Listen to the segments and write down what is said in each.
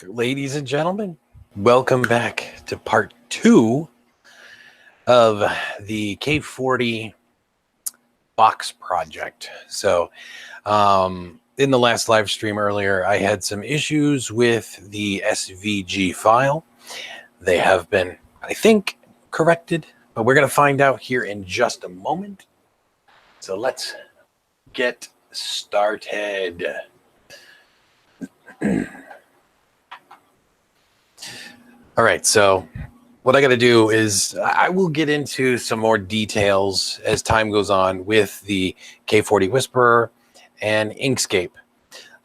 Ladies and gentlemen, welcome back to part 2 of the K40 box project. So, in the last live stream earlier, I had some issues with the SVG file. They have been, I think, corrected, but we're going to find out here in just a moment. So let's get started. All right, so what I got to do is I will get into some more details as time goes on with the K40 Whisperer and Inkscape.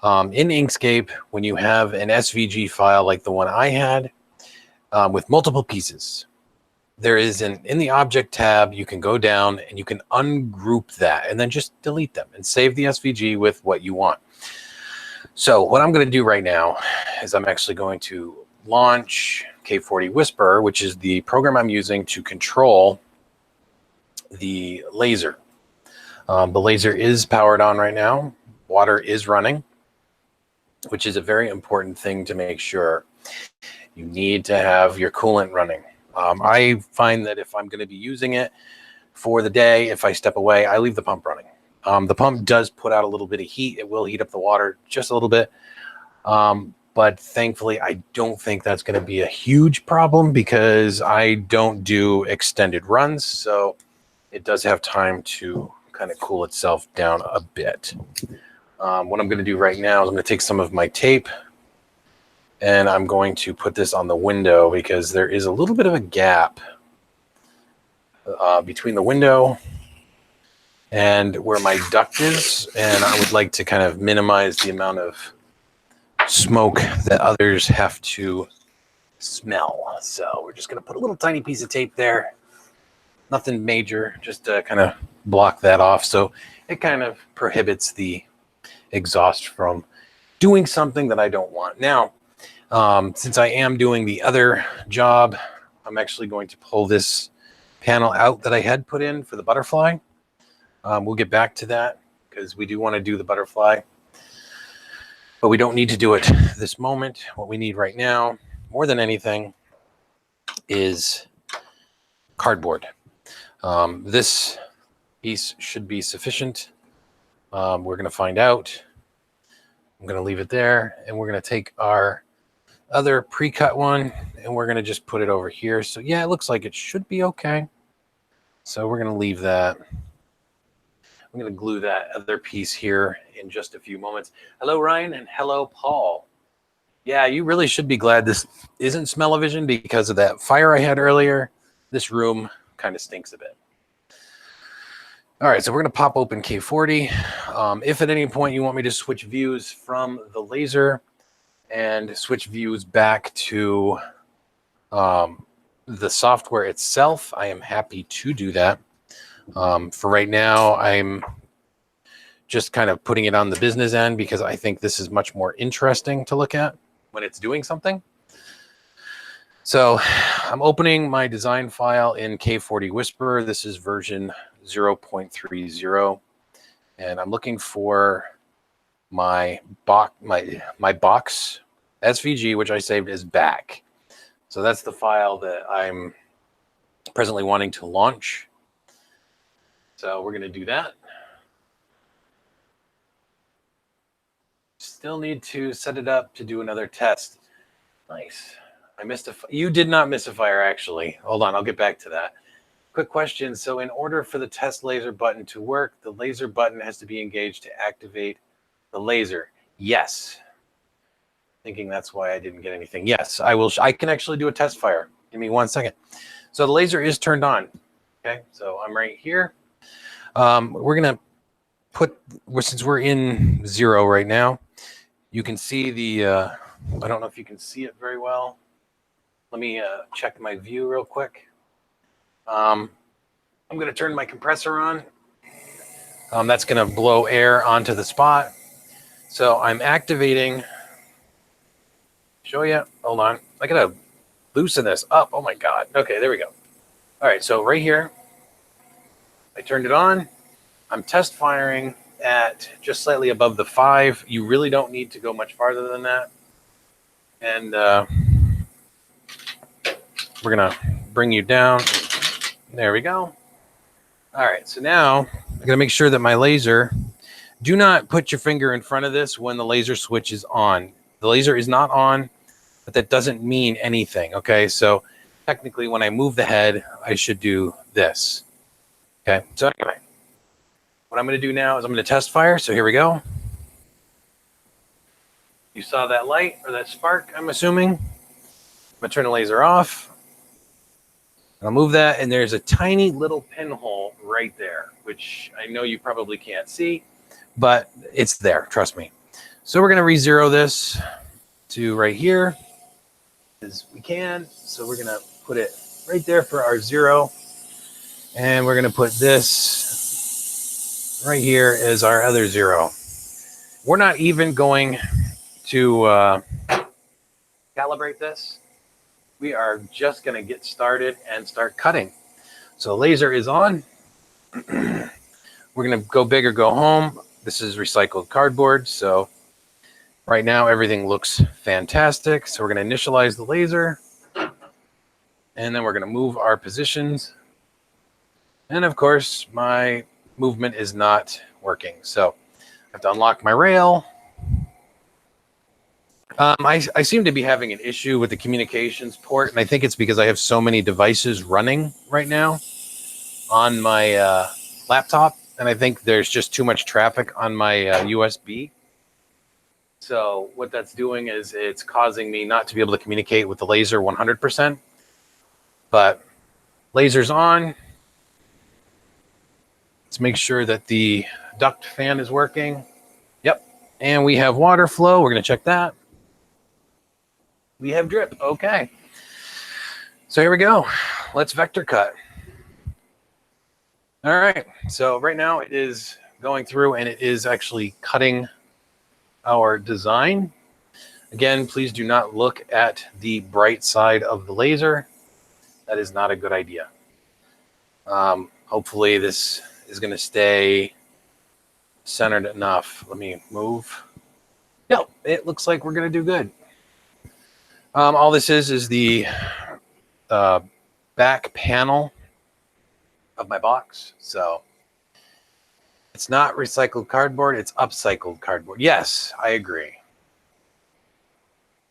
In Inkscape, when you have an SVG file like the one I had with multiple pieces, there is in the object tab, you can go down and you can ungroup that and then just delete them and save the SVG with what you want. So what I'm going to do right now is I'm actually going to launch K40 Whisperer, which is the program I'm using to control the laser. The laser is powered on right now. Water is running, which is a very important thing to make sure. You need to have your coolant running. I find that if I'm going to be using it for the day, if I step away, I leave the pump running. The pump does put out a little bit of heat. It will heat up the water just a little bit. But thankfully, I don't think that's going to be a huge problem because I don't do extended runs. So it does have time to kind of cool itself down a bit. What I'm going to do right now is I'm going to take some of my tape and I'm going to put this on the window because there is a little bit of a gap between the window and where my duct is. And I would like to kind of minimize the amount of smoke that others have to smell. So we're just going to put a little tiny piece of tape there. Nothing major, just to kind of block that off. So it kind of prohibits the exhaust from doing something that I don't want. Now, since I am doing the other job, I'm actually going to pull this panel out that I had put in for the butterfly. We'll get back to that because we do want to do the butterfly. But we don't need to do it this moment. What we need right now, more than anything, is cardboard. This piece should be sufficient. We're going to find out. I'm going to leave it there, and we're going to take our other pre-cut one, and we're going to just put it over here. So, yeah, it looks like it should be okay. So we're going to leave that. I'm going to glue that other piece here in just a few moments. Hello, Ryan, and hello, Paul. Yeah, you really should be glad this isn't smell-o-vision because of that fire I had earlier. This room kind of stinks a bit. All right, so we're going to pop open K40. If at any point you want me to switch views from the laser and switch views back to the software itself, I am happy to do that. For right now, I'm just kind of putting it on the business end because I think this is much more interesting to look at when it's doing something. So I'm opening my design file in K40 Whisperer. This is version 0.30. And I'm looking for my box SVG, which I saved as back. So that's the file that I'm presently wanting to launch. So we're going to do that. Still need to set it up to do another test. Nice. I missed you did not miss a fire, actually. Hold on, I'll get back to that. Quick question. So in order for the test laser button to work, the laser button has to be engaged to activate the laser. Yes. Thinking that's why I didn't get anything. Yes, I will. I can actually do a test fire. Give me 1 second. So the laser is turned on. Okay, so I'm right here. We're going to put, since we're in 0 right now, you can see the, I don't know if you can see it very well. Let me check my view real quick. I'm going to turn my compressor on. That's going to blow air onto the spot. So I'm activating. Show you. Hold on. I got to loosen this up. Oh, my God. Okay, there we go. All right, so right here, I turned it on. I'm test firing at just slightly above the 5. You really don't need to go much farther than that. And we're going to bring you down. There we go. All right, so now I'm going to make sure that my laser, do not put your finger in front of this when the laser switch is on. The laser is not on, but that doesn't mean anything, okay? So technically when I move the head, I should do this, okay? So anyway, what I'm going to do now is I'm going to test fire. So here we go. You saw that light or that spark, I'm assuming. I'm going to turn the laser off. I'll move that, and there's a tiny little pinhole right there, which I know you probably can't see, but it's there, trust me. So we're going to re-zero this to right here as we can. So we're going to put it right there for our 0. And we're going to put this right here as our other 0. We're not even going to calibrate this. We are just going to get started and start cutting. So laser is on. We're going to go big or go home. This is recycled cardboard. So right now everything looks fantastic. So we're going to initialize the laser. And then we're going to move our positions. And of course, my movement is not working. So I have to unlock my rail. I seem to be having an issue with the communications port, and I think it's because I have so many devices running right now on my laptop, and I think there's just too much traffic on my USB. So what that's doing is it's causing me not to be able to communicate with the laser 100%. But laser's on. Let's make sure that the duct fan is working. Yep. And we have water flow. We're going to check that. We have drip. Okay. So here we go. Let's vector cut. All right. So right now it is going through and it is actually cutting our design. Again, please do not look at the bright side of the laser. That is not a good idea. Hopefully this is going to stay centered enough. Let me move. Yep. It looks like we're going to do good. All this is the back panel of my box. So it's not recycled cardboard, it's upcycled cardboard. Yes, I agree.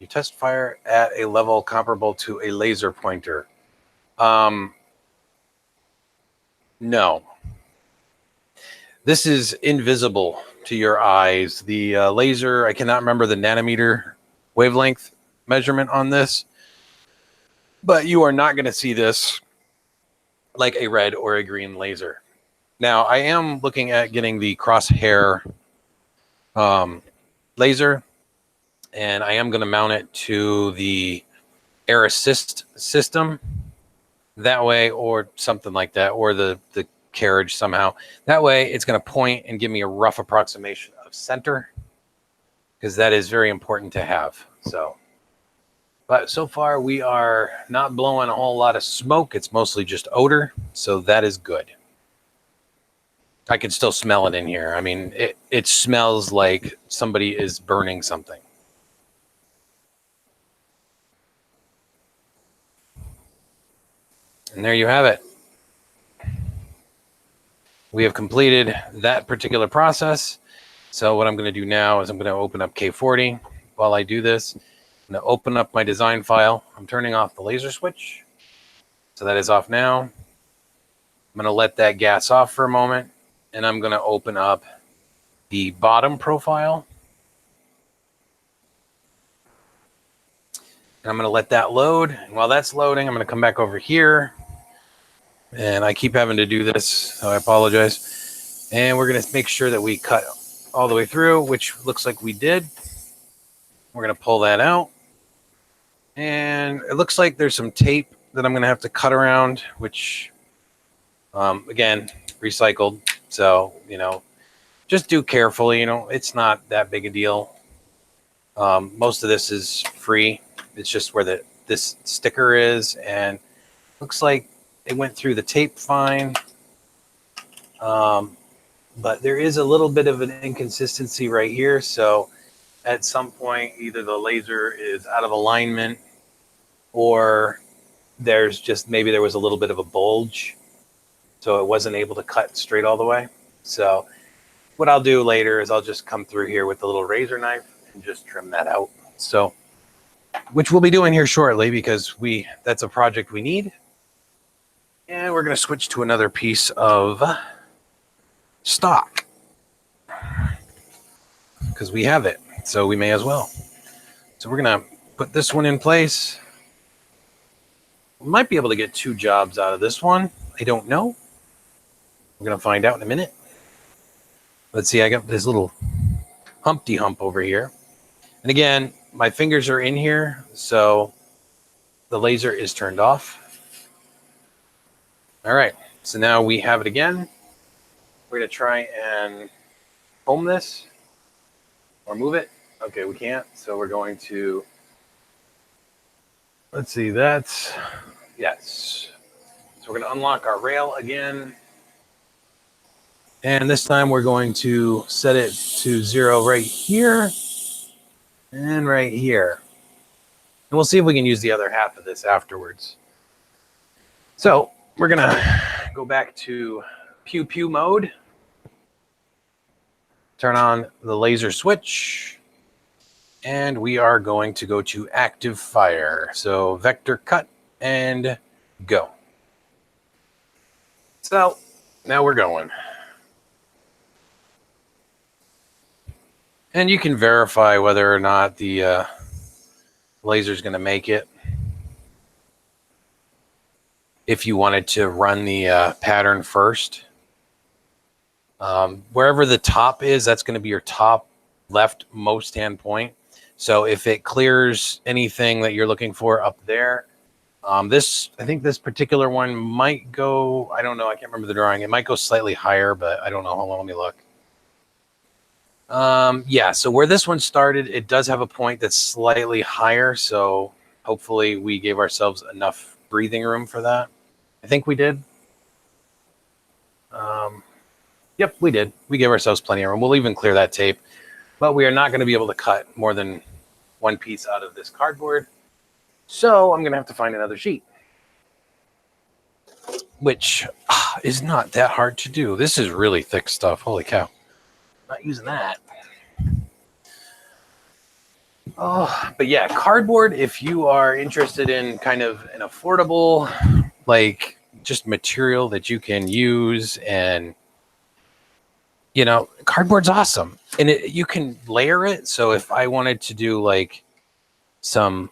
You test fire at a level comparable to a laser pointer. No. This is invisible to your eyes. The laser, I cannot remember the nanometer wavelength measurement on this, but you are not going to see this like a red or a green laser. Now, I am looking at getting the crosshair laser, and I am going to mount it to the air assist system that way, or something like that, or the carriage somehow. That way, it's going to point and give me a rough approximation of center, because that is very important to have. But so far, we are not blowing a whole lot of smoke. It's mostly just odor, so that is good. I can still smell it in here. I mean, it smells like somebody is burning something. And there you have it. We have completed that particular process. So what I'm going to do now is I'm going to open up K40. While I do this, I'm going to open up my design file. I'm turning off the laser switch. So that is off now. I'm going to let that gas off for a moment. And I'm going to open up the bottom profile. And I'm going to let that load. And while that's loading, I'm going to come back over here. And I keep having to do this, so I apologize. And we're going to make sure that we cut all the way through, which looks like we did. We're going to pull that out. And it looks like there's some tape that I'm going to have to cut around, which, again, recycled. So, just do carefully. It's not that big a deal. Most of this is free. It's just where this sticker is, and looks like it went through the tape fine. But there is a little bit of an inconsistency right here. So at some point either the laser is out of alignment or there's just maybe there was a little bit of a bulge, so it wasn't able to cut straight all the way. So what I'll do later is I'll just come through here with the little razor knife and just trim that out. So, which we'll be doing here shortly because that's a project we need. And we're going to switch to another piece of stock because we have it, so we may as well. So we're going to put this one in place. We might be able to get 2 jobs out of this one. I don't know. We're going to find out in a minute. Let's see, I got this little Humpty Hump over here. And again, my fingers are in here, so the laser is turned off. All right, so now we have it again. We're going to try and home this or move it. Okay, we can't, so we're going to, let's see, that's, yes. So we're going to unlock our rail again. And this time we're going to set it to 0 right here and right here. And we'll see if we can use the other half of this afterwards. So we're going to go back to pew pew mode. Turn on the laser switch. And we are going to go to active fire. So vector cut and go. So now we're going. And you can verify whether or not the laser is going to make it. If you wanted to run the pattern first. Wherever the top is, that's going to be your top leftmost hand point. So if it clears anything that you're looking for up there, I think this particular one might go, I don't know, I can't remember the drawing. It might go slightly higher, but I don't know. Hold on, let me look. Yeah, so where this one started, it does have a point that's slightly higher. So hopefully we gave ourselves enough breathing room for that. I think we did. Yep, we did. We gave ourselves plenty of room. We'll even clear that tape, but we are not going to be able to cut more than 1 piece out of this cardboard. So I'm going to have to find another sheet, which is not that hard to do. This is really thick stuff. Holy cow. Not using that. Oh, but yeah, cardboard, if you are interested in kind of an affordable, like just material that you can use, and you know, cardboard's awesome. And you can layer it. So if I wanted to do like some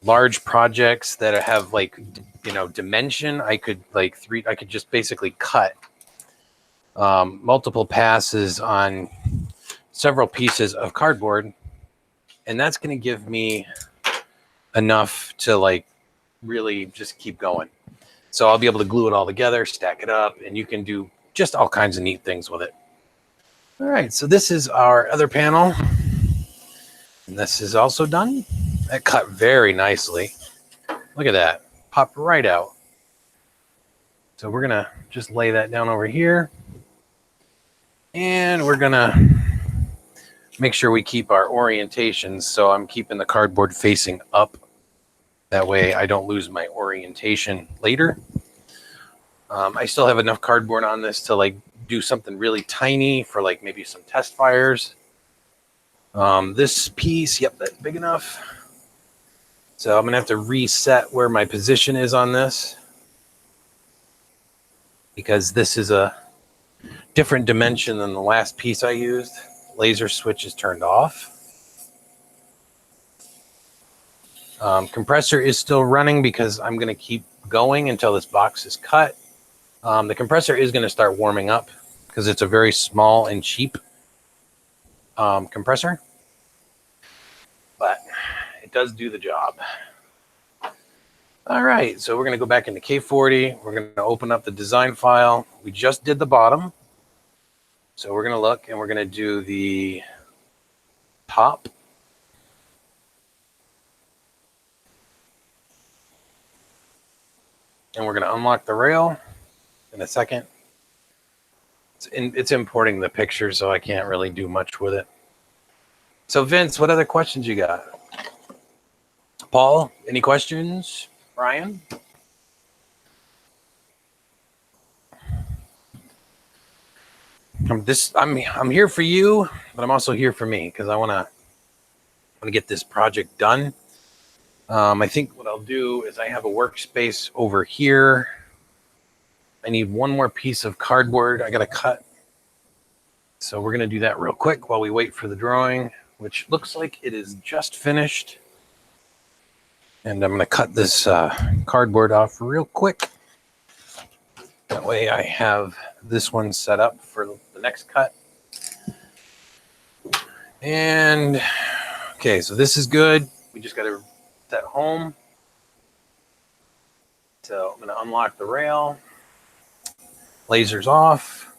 large projects that have like, you know, dimension, I could just basically cut multiple passes on several pieces of cardboard, and that's going to give me enough to like really just keep going. So I'll be able to glue it all together, stack it up, and you can do just all kinds of neat things with it. All right, so this is our other panel, and this is also done. That cut very nicely. Look at that, popped right out. So we're gonna just lay that down over here, and we're gonna make sure we keep our orientations. So I'm keeping the cardboard facing up. That way I don't lose my orientation later. I still have enough cardboard on this to like do something really tiny for like maybe some test fires. This piece, yep, that's big enough. So I'm gonna have to reset where my position is on this, because this is a different dimension than the last piece I used. Laser switch is turned off. Compressor is still running because I'm going to keep going until this box is cut. The compressor is going to start warming up because it's a very small and cheap compressor, but it does do the job. All right, so we're going to go back into K40. We're going to open up the design file. We just did the bottom. So we're going to look and we're going to do the top. And we're going to unlock the rail in a second. It's importing the picture, so I can't really do much with it. So Vince, what other questions you got? Paul, any questions? Ryan? I'm here for you, but I'm also here for me because I want to get this project done. I think what I'll do is I have a workspace over here. I need one more piece of cardboard I got to cut. So we're going to do that real quick while we wait for the drawing, which looks like it is just finished. And I'm going to cut this cardboard off real quick. That way I have this one set up for the next cut. And okay, so this is good. We just got to set home. So I'm going to unlock the rail. Lasers off.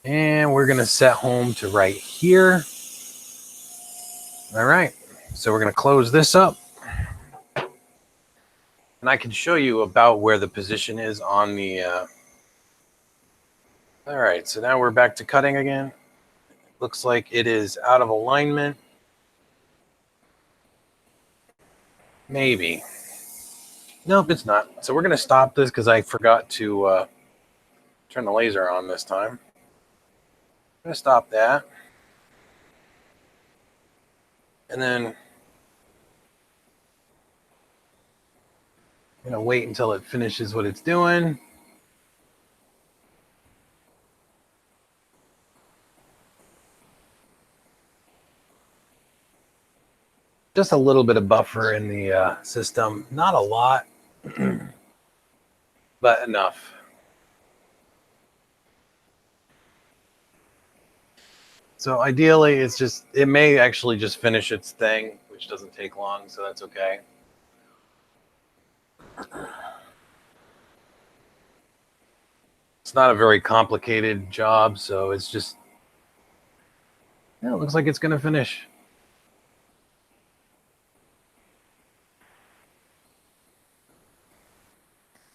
And we're going to set home to right here. All right. So we're going to close this up. And I can show you about where the position is on the... All right. So now we're back to cutting again. Looks like it is out of alignment. Maybe. Nope, it's not. So we're going to stop this because I forgot to turn the laser on this time. I'm going to stop that. And then I'm going to wait until it finishes what it's doing. Just a little bit of buffer in the system. Not a lot, but enough. So ideally, it may actually just finish its thing, which doesn't take long, so that's okay. It's not a very complicated job, so it's just, yeah, it looks like it's going to finish.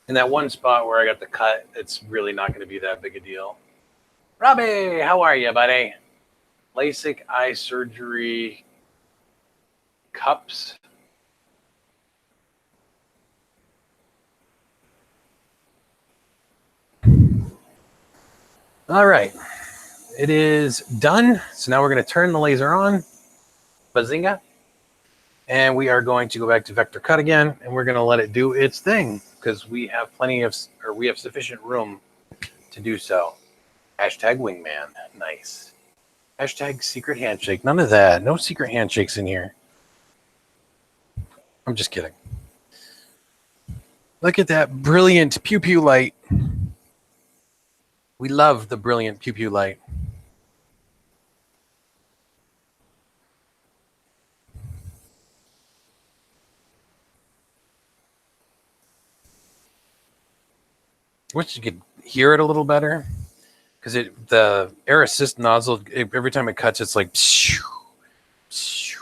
In that one spot where I got the cut, it's really not going to be that big a deal. Robbie, how are you, buddy? LASIK eye surgery cups. All right, it is done. So now we're going to turn the laser on. Bazinga. And we are going to go back to vector cut again, and we're going to let it do its thing because we have sufficient room to do so. Hashtag wingman. Nice. Hashtag secret handshake. None of that. No secret handshakes in here. I'm just kidding. Look at that brilliant pew pew light. We love the brilliant pew pew light. Wish you could hear it a little better because the air assist nozzle, every time it cuts, it's like pshoo, pshoo.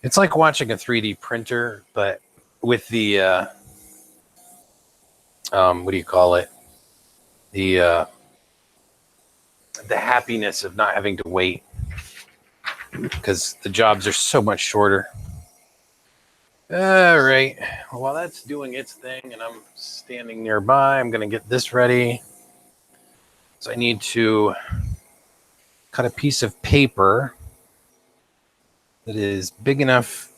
It's like watching a 3D printer, but with the what do you call it? The happiness of not having to wait because the jobs are so much shorter. All right. Well, while that's doing its thing and I'm standing nearby, I'm going to get this ready. So I need to cut a piece of paper that is big enough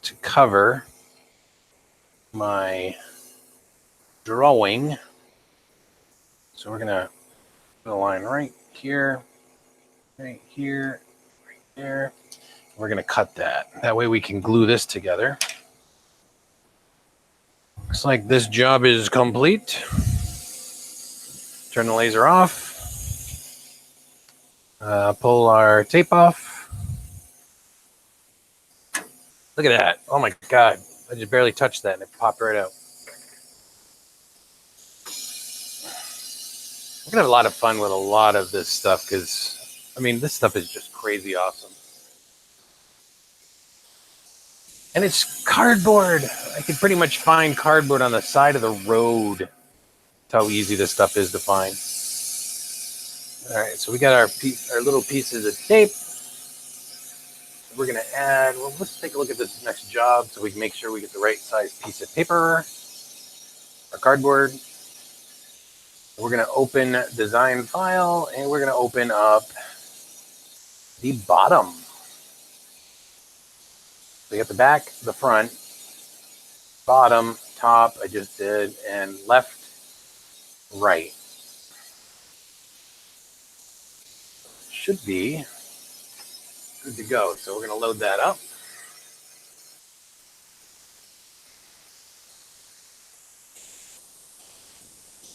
to cover my drawing. So we're going to put a line right here, right here, right there. We're going to cut that. That way we can glue this together. Looks like this job is complete. Turn the laser off. Pull our tape off. Look at that. Oh my God. I just barely touched that and it popped right out. I'm going to have a lot of fun with a lot of this stuff because, I mean, this stuff is just crazy awesome. And it's cardboard. I can pretty much find cardboard on the side of the road. That's how easy this stuff is to find. All right, so we got our little pieces of tape. We're gonna add, well, let's take a look at this next job so we can make sure we get the right size piece of paper, our cardboard. We're gonna open design file and we're gonna open up the bottom. So you got the back, the front, bottom, top, I just did, and left, right. Should be good to go. So we're gonna load that up.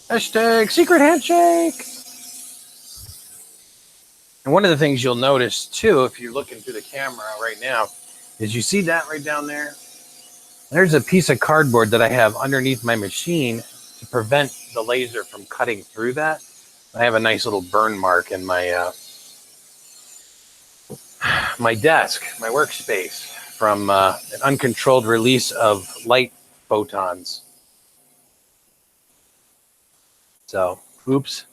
Hashtag secret handshake. And one of the things you'll notice too, if you're looking through the camera right now, is you see that right down there? There's a piece of cardboard that I have underneath my machine to prevent the laser from cutting through that. I have a nice little burn mark in my my desk, my workspace, from an uncontrolled release of light photons. So, oops.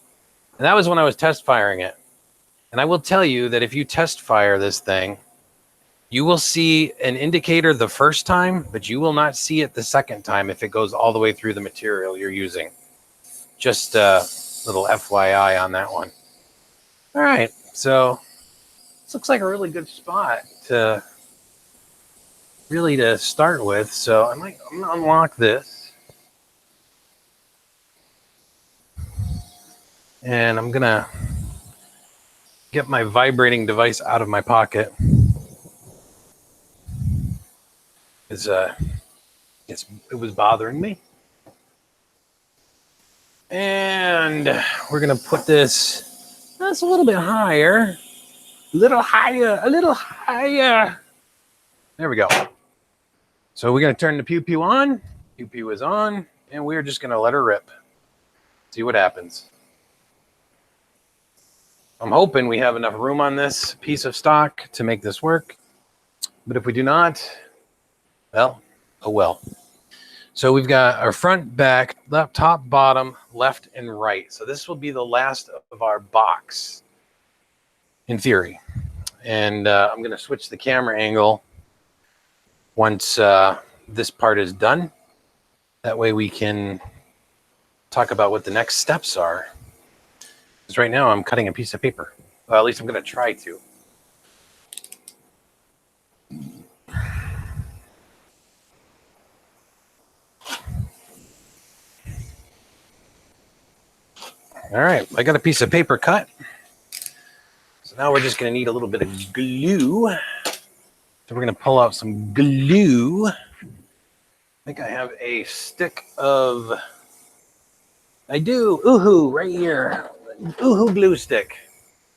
And that was when I was test firing it. And I will tell you that if you test fire this thing, you will see an indicator the first time, but you will not see it the second time if it goes all the way through the material you're using. Just a little FYI on that one. All right, so this looks like a really good spot to start with. So I'm gonna unlock this. And I'm gonna get my vibrating device out of my pocket. It was bothering me. And we're gonna put this that's a little bit higher. A little higher, a little higher. There we go. So we're gonna turn the pew pew on. Pew pew is on, and we're just gonna let her rip. See what happens. I'm hoping we have enough room on this piece of stock to make this work. But if we do not, well, oh well. So we've got our front, back, left, top, bottom, left, and right. So this will be the last of our box, in theory. And I'm going to switch the camera angle once this part is done. That way we can talk about what the next steps are. Because right now I'm cutting a piece of paper. Well, at least I'm going to try to. All right, I got a piece of paper cut. So now we're just going to need a little bit of glue. So we're going to pull out some glue. I think I have a stick of, I do, oohoo, right here. Oohoo glue stick.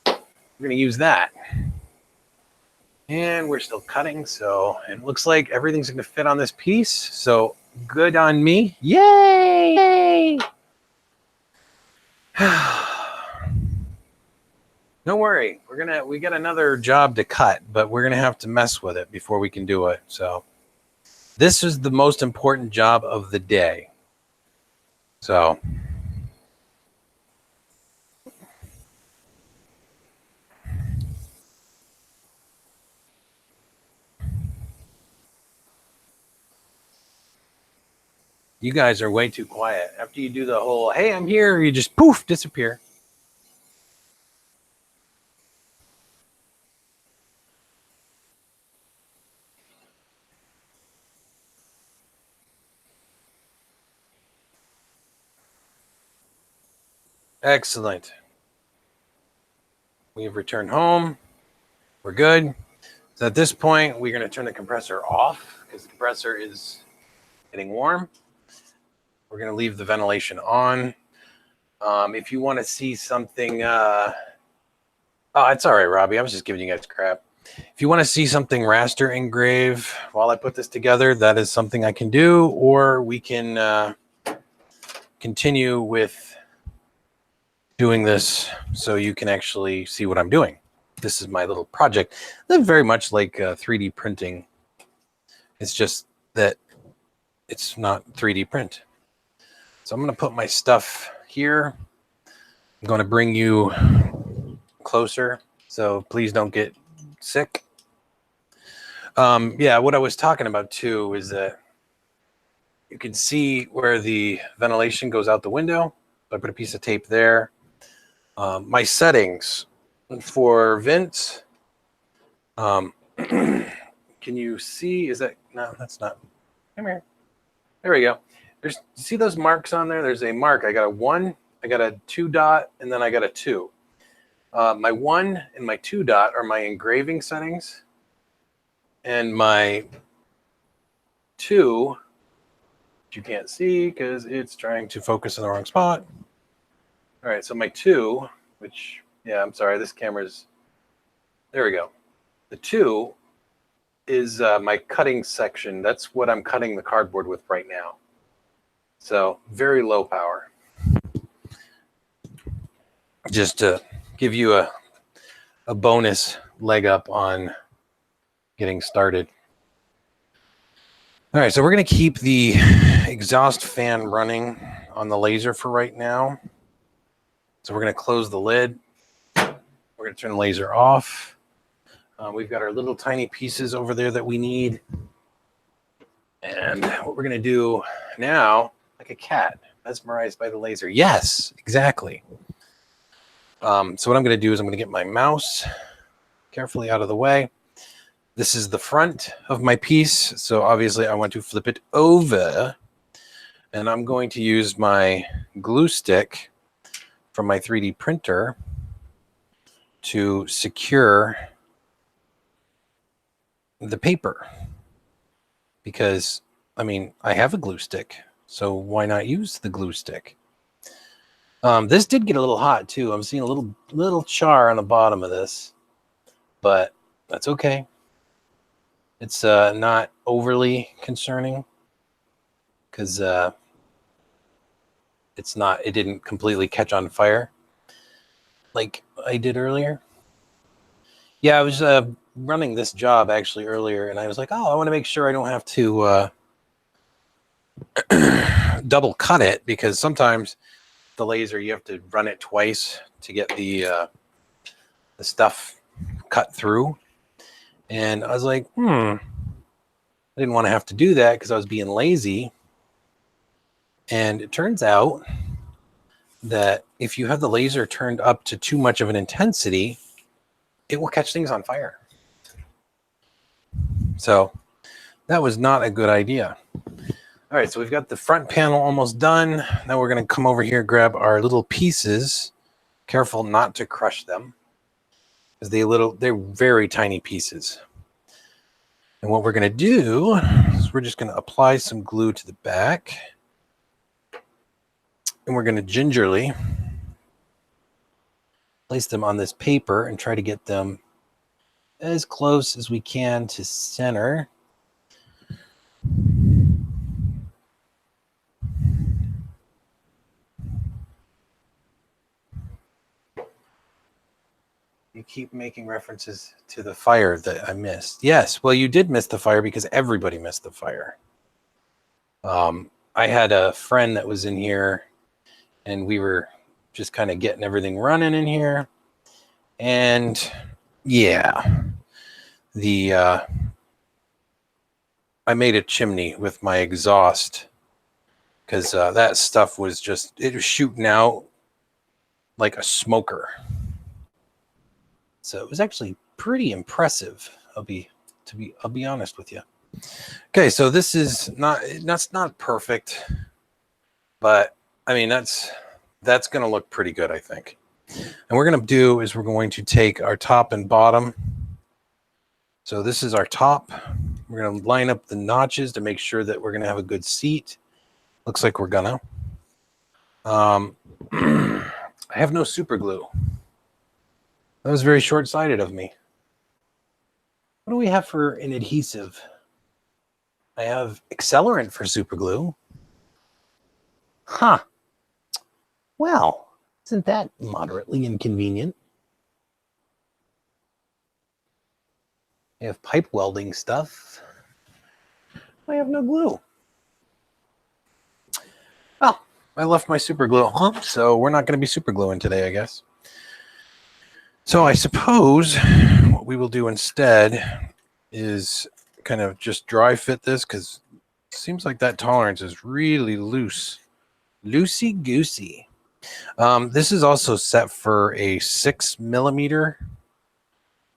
We're going to use that. And we're still cutting, so it looks like everything's going to fit on this piece. So good on me. Yay! Don't worry, we got another job to cut, but we're gonna have to mess with it before we can do it. So this is the most important job of the day. So you guys are way too quiet. After you do the whole, hey, I'm here, you just poof, disappear. Excellent. We've returned home. We're good. So at this point, we're going to turn the compressor off because the compressor is getting warm. We're going to leave the ventilation on. If you want to see something, oh, it's all right, Robbie. I was just giving you guys crap. If you want to see something raster engrave while I put this together, that is something I can do, or we can continue with doing this so you can actually see what I'm doing. This is my little project. They're very much like 3D printing It's just that it's not 3D print. So I'm going to put my stuff here. I'm going to bring you closer, so please don't get sick. Yeah, what I was talking about too is that you can see where the ventilation goes out the window. I put a piece of tape there. My settings for vents. Can you see? Is that no? That's not. Come here. There we go. See those marks on there? There's a mark. I got a 1, I got a 2 dot, and then I got a 2. My 1 and my 2 dot are my engraving settings, and my 2, which you can't see because it's trying to focus in the wrong spot. All right, so my 2, which, yeah, I'm sorry, this camera's, there we go. The 2 is my cutting section. That's what I'm cutting the cardboard with right now. So very low power. Just to give you a bonus leg up on getting started. All right, so we're going to keep the exhaust fan running on the laser for right now. So we're going to close the lid. We're going to turn the laser off. We've got our little tiny pieces over there that we need. And what we're going to do now, like a cat, mesmerized by the laser. Yes, exactly. So what I'm going to do is I'm going to get my mouse carefully out of the way. This is the front of my piece. So obviously I want to flip it over. And I'm going to use my glue stick from my 3D printer to secure the paper. Because, I mean, I have a glue stick. So why not use the glue stick? This did get a little hot too. I'm seeing a little char on the bottom of this, but that's okay. It's not overly concerning because it didn't completely catch on fire like I did earlier. Yeah, I was running this job actually earlier, and I was like, oh, I want to make sure I don't have to double cut it, because sometimes the laser, you have to run it twice to get the stuff cut through. And I was like, I didn't want to have to do that because I was being lazy. And it turns out that if you have the laser turned up to too much of an intensity, it will catch things on fire. So that was not a good idea. All right, so we've got the front panel almost done. Now we're going to come over here, grab our little pieces. Careful not to crush them, because they're very tiny pieces. And what we're going to do is we're just going to apply some glue to the back. And we're going to gingerly place them on this paper and try to get them as close as we can to center. You keep making references to the fire that I missed. Yes, well, you did miss the fire because everybody missed the fire. I had a friend that was in here, and we were just kind of getting everything running in here. And yeah, I made a chimney with my exhaust because that stuff was it was shooting out like a smoker. So it was actually pretty impressive. I'll be honest with you. Okay, so this is that's not perfect, but I mean that's going to look pretty good, I think. And what we're going to do is we're going to take our top and bottom. So this is our top. We're going to line up the notches to make sure that we're going to have a good seat. Looks like we're gonna. I have no super glue. That was very short-sighted of me. What do we have for an adhesive? I have accelerant for super glue. Huh. Well, isn't that moderately inconvenient? I have pipe welding stuff. I have no glue. Well, I left my super glue at home, so we're not going to be super gluing today, I guess. So I suppose what we will do instead is kind of just dry fit this, because it seems like that tolerance is really loose. Loosey-goosey. This is also set for a 6mm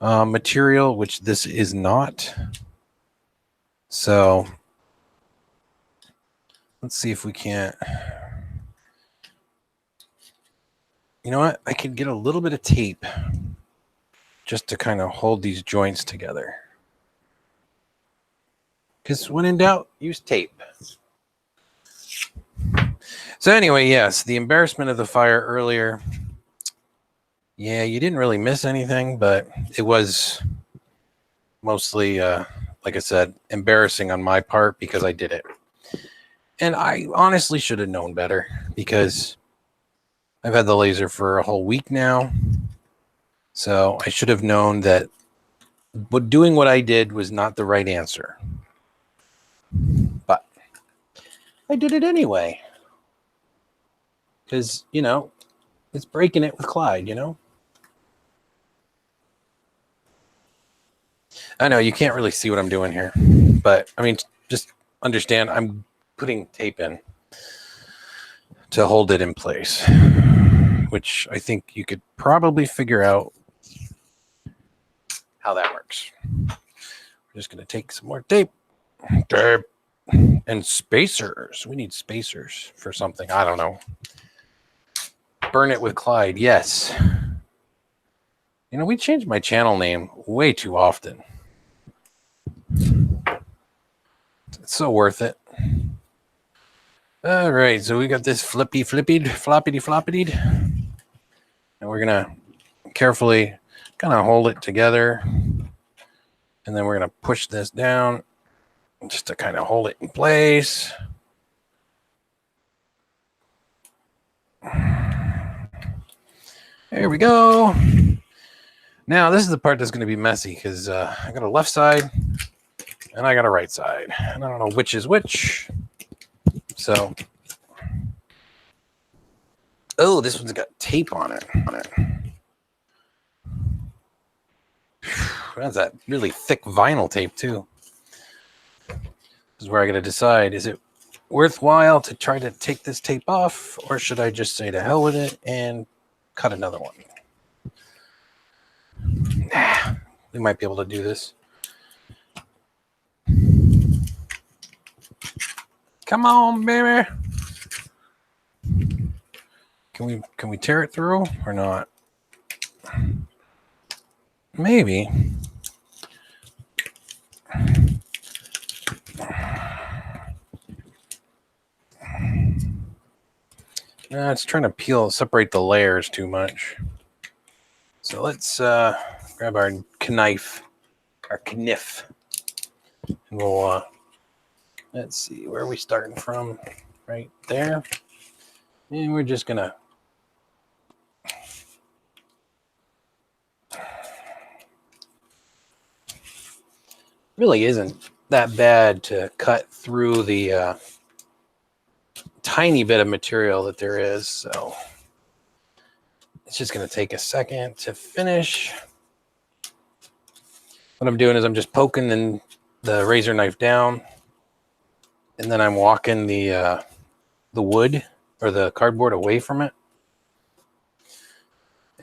material, which this is not. So let's see if we can't. You know what? I could get a little bit of tape just to kind of hold these joints together. Because when in doubt, use tape. So anyway, yes, the embarrassment of the fire earlier. Yeah, you didn't really miss anything, but it was mostly, like I said, embarrassing on my part because I did it. And I honestly should have known better, because I've had the laser for a whole week now. So I should have known that doing what I did was not the right answer. But I did it anyway. Because, you know, it's breaking it with Clyde, you know? I know you can't really see what I'm doing here. But, I mean, just understand I'm putting tape in to hold it in place, which I think you could probably figure out how that works. We're just going to take some more tape. And spacers. We need spacers for something. I don't know. Burn it with Clyde. Yes. You know, we changed my channel name way too often. It's so worth it. All right, so we got this floppity floppity, and we're gonna carefully kind of hold it together, and then we're gonna push this down just to kind of hold it in place. There we go. Now this is the part that's going to be messy, because I got a left side and I got a right side, and I don't know which is which. So, oh, this one's got tape on it. That's that really thick vinyl tape too. This is where I got to decide: is it worthwhile to try to take this tape off, or should I just say to hell with it and cut another one? Nah, we might be able to do this. Come on, baby. Can we tear it through or not? Maybe. No, it's trying to separate the layers too much. So let's grab our knife, and we'll let's see, where are we starting from? Right there. And we're just gonna really isn't that bad to cut through the tiny bit of material that there is. So it's just going to take a second to finish. What I'm doing is I'm just poking the razor knife down, and then I'm walking the wood or the cardboard away from it.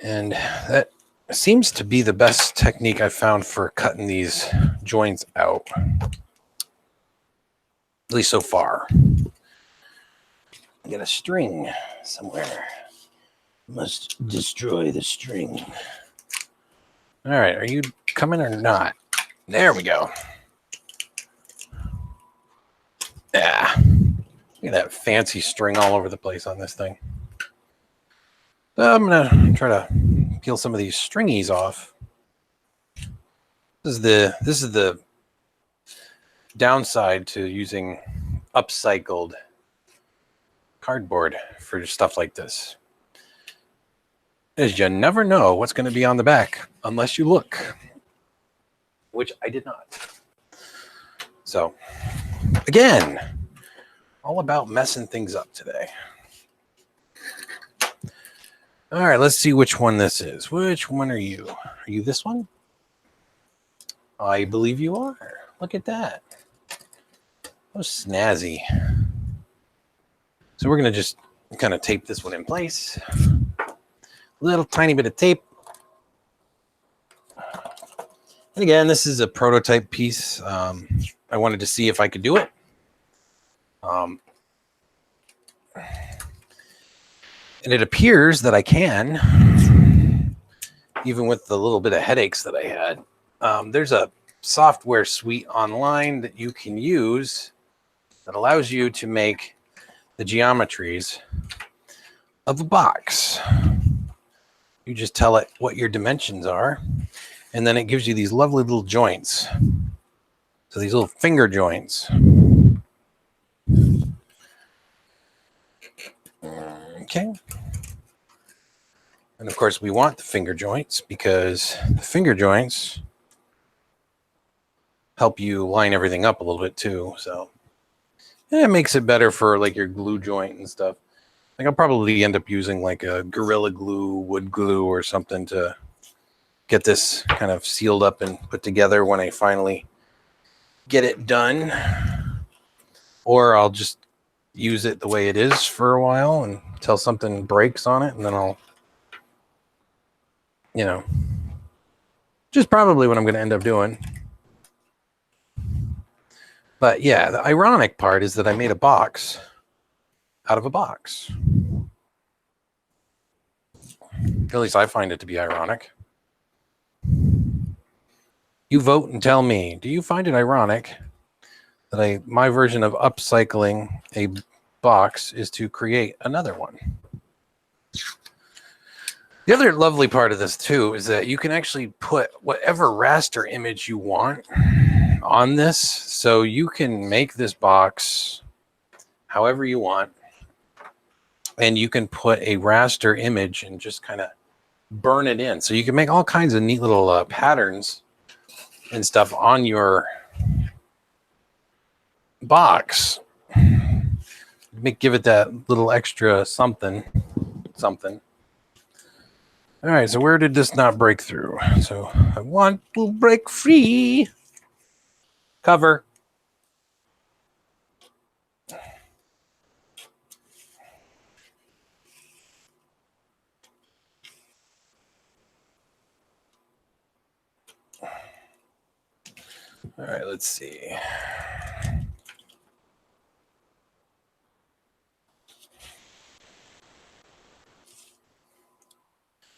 And that seems to be the best technique I've found for cutting these joints out, at least so far. I got a string somewhere. Must destroy the string. All right, are you coming or not? There we go. Yeah. Look at that fancy string all over the place on this thing. So I'm gonna try to peel some of these stringies off. This is the downside to using upcycled cardboard for stuff like this, is you never know what's going to be on the back unless you look, which I did not. So again, all about messing things up today. All right, let's see which one this is. Which one are you? Are you this one? I believe you are. Look at that. Oh, snazzy. So we're going to just kind of tape this one in place. Little tiny bit of tape. And again, this is a prototype piece. I wanted to see if I could do it. And it appears that I can, even with the little bit of headaches that I had. There's a software suite online that you can use that allows you to make the geometries of a box. You just tell it what your dimensions are, and then it gives you these lovely little joints. So these little finger joints. Okay. And of course we want the finger joints because the finger joints help you line everything up a little bit too. So yeah, it makes it better for like your glue joint and stuff. Like I'll probably end up using like a Gorilla Glue, wood glue or something to get this kind of sealed up and put together when I finally get it done. Or I'll just use it the way it is for a while until something breaks on it, and then I'll, you know, just probably what I'm going to end up doing. But yeah, the ironic part is that I made a box out of a box. At least I find it to be ironic. You vote and tell me, do you find it ironic that my version of upcycling a box is to create another one? The other lovely part of this too is that you can actually put whatever raster image you want on this. So you can make this box however you want, and you can put a raster image and just kind of burn it in. So you can make all kinds of neat little patterns and stuff on your box. Give it that little extra something. All right, so where did this not break through? So I want to break free. Cover. All right, let's see.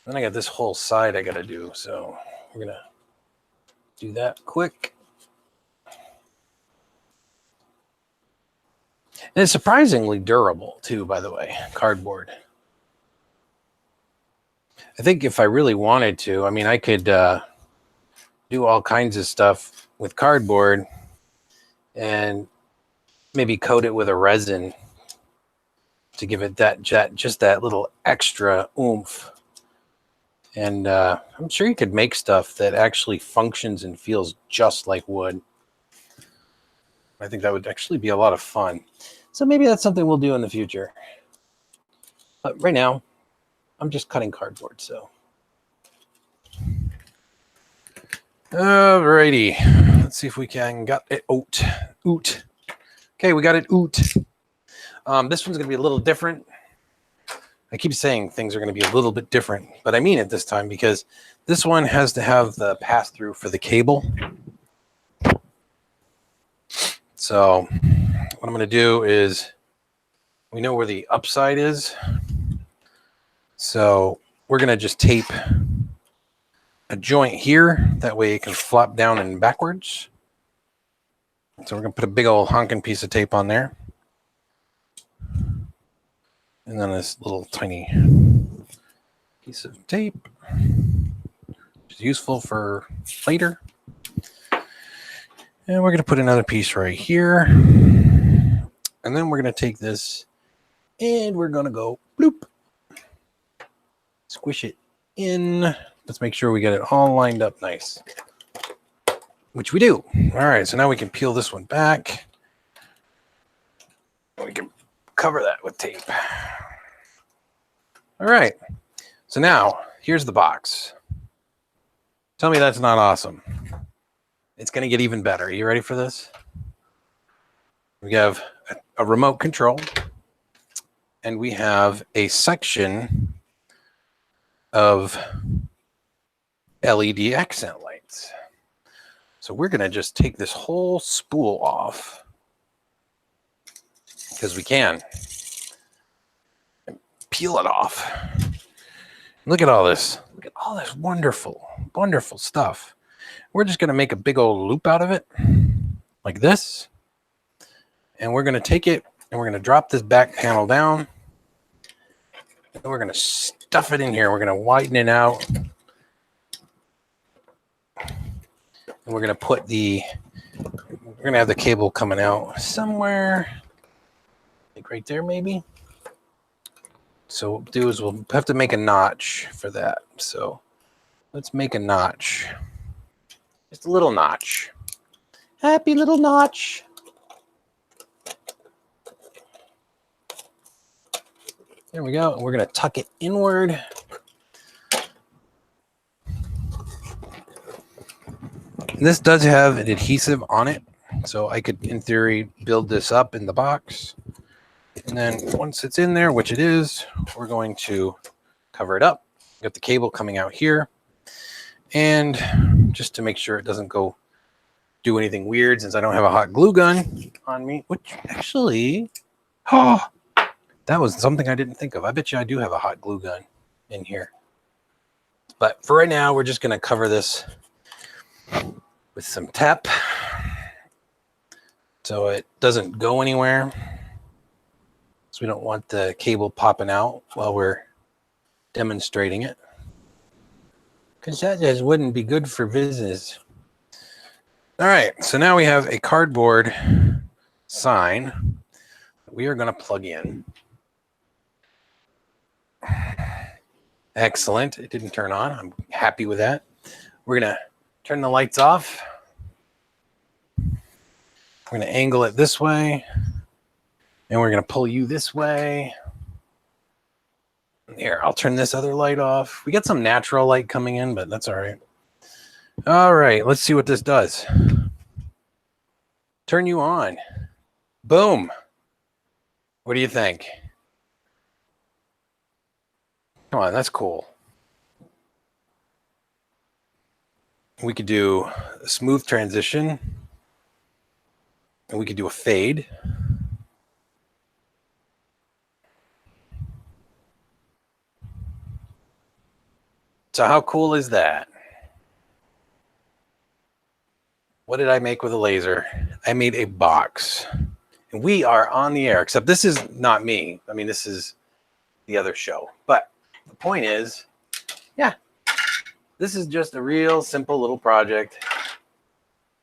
Then I got this whole side I got to do, so we're going to do that quick. And it's surprisingly durable, too, by the way, cardboard. I think if I really wanted to, I mean, I could do all kinds of stuff with cardboard and maybe coat it with a resin to give it that just that little extra oomph. And I'm sure you could make stuff that actually functions and feels just like wood. I think that would actually be a lot of fun. So maybe that's something we'll do in the future. But right now, I'm just cutting cardboard, so. Alrighty. Let's see if we can got it out. Oot. Okay, we got it out. This one's going to be a little different. I keep saying things are going to be a little bit different, but I mean it this time because this one has to have the pass-through for the cable. So what I'm going to do is, we know where the upside is. So we're going to just tape a joint here. That way it can flop down and backwards. So we're going to put a big old honking piece of tape on there. And then this little tiny piece of tape, which is useful for later. And we're going to put another piece right here. And then we're going to take this and we're going to go bloop. Squish it in. Let's make sure we get it all lined up nice. Which we do. All right, so now we can peel this one back. We can cover that with tape. All right. So now here's the box. Tell me that's not awesome. It's going to get even better. Are you ready for this? We have a remote control, and we have a section of LED accent lights. So we're going to just take this whole spool off because we can. And peel it off. Look at all this. Look at all this wonderful, wonderful stuff. We're just going to make a big old loop out of it like this. And we're going to take it and we're going to drop this back panel down. And we're going to stuff it in here. We're going to widen it out. And we're going to put we're going to have the cable coming out somewhere. Like right there, maybe. So what we'll do is we'll have to make a notch for that. So let's make a notch. Just a little notch. Happy little notch. There we go. We're going to tuck it inward. This does have an adhesive on it. So I could, in theory, build this up in the box. And then once it's in there, which it is, we're going to cover it up. Got the cable coming out here. And just to make sure it doesn't go do anything weird, since I don't have a hot glue gun on me, which actually, oh, that was something I didn't think of. I bet you I do have a hot glue gun in here. But for right now, we're just going to cover this with some tape so it doesn't go anywhere. So we don't want the cable popping out while we're demonstrating it, because that just wouldn't be good for business. All right, so now we have a cardboard sign that we are going to plug in. Excellent. It didn't turn on. I'm happy with that. We're going to turn the lights off. We're going to angle it this way. And we're going to pull you this way. Here, I'll turn this other light off. We got some natural light coming in, but that's all right. All right, let's see what this does. Turn you on. Boom. What do you think? Come on, that's cool. We could do a smooth transition. And we could do a fade. So how cool is that? What did I make with a laser? I made a box. And we are on the air, except this is not me. I mean, this is the other show. But the point is, yeah, this is just a real simple little project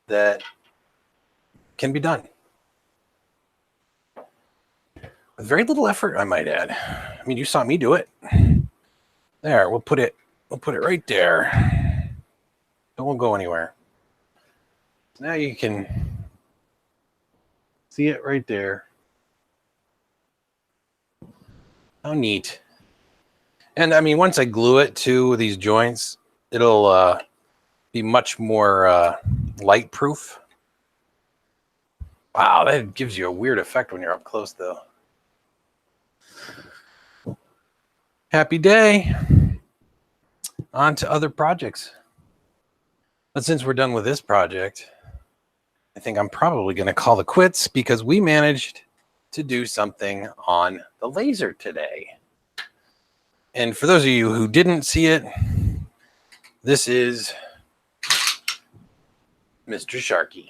that can be done with very little effort, I might add. I mean, you saw me do it. There, we'll put it right there. It won't go anywhere. Now you can see it right there. How neat. And I mean, once I glue it to these joints, it'll be much more light proof. Wow, that gives you a weird effect when you're up close, though. Happy day. On to other projects. But since we're done with this project, I think I'm probably going to call it quits, because we managed to do something on the laser today. And for those of you who didn't see it, this is Mr. Sharky.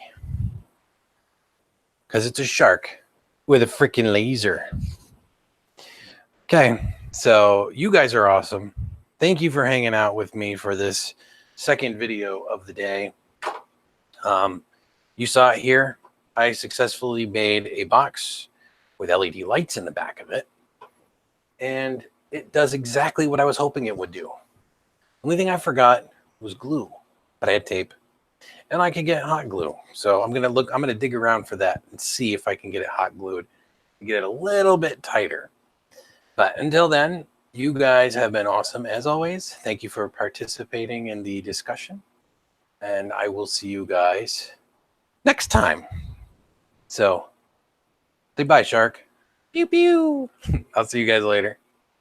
Because it's a shark with a freaking laser. Okay, so you guys are awesome. Thank you for hanging out with me for this second video of the day. You saw it here. I successfully made a box with LED lights in the back of it. And it does exactly what I was hoping it would do. The only thing I forgot was glue, but I had tape. And I could get hot glue. So I'm going to dig around for that and see if I can get it hot glued. get it a little bit tighter. But until then, you guys have been awesome as always. Thank you for participating in the discussion. And I will see you guys next time. So, say bye, shark. Pew pew. I'll see you guys later.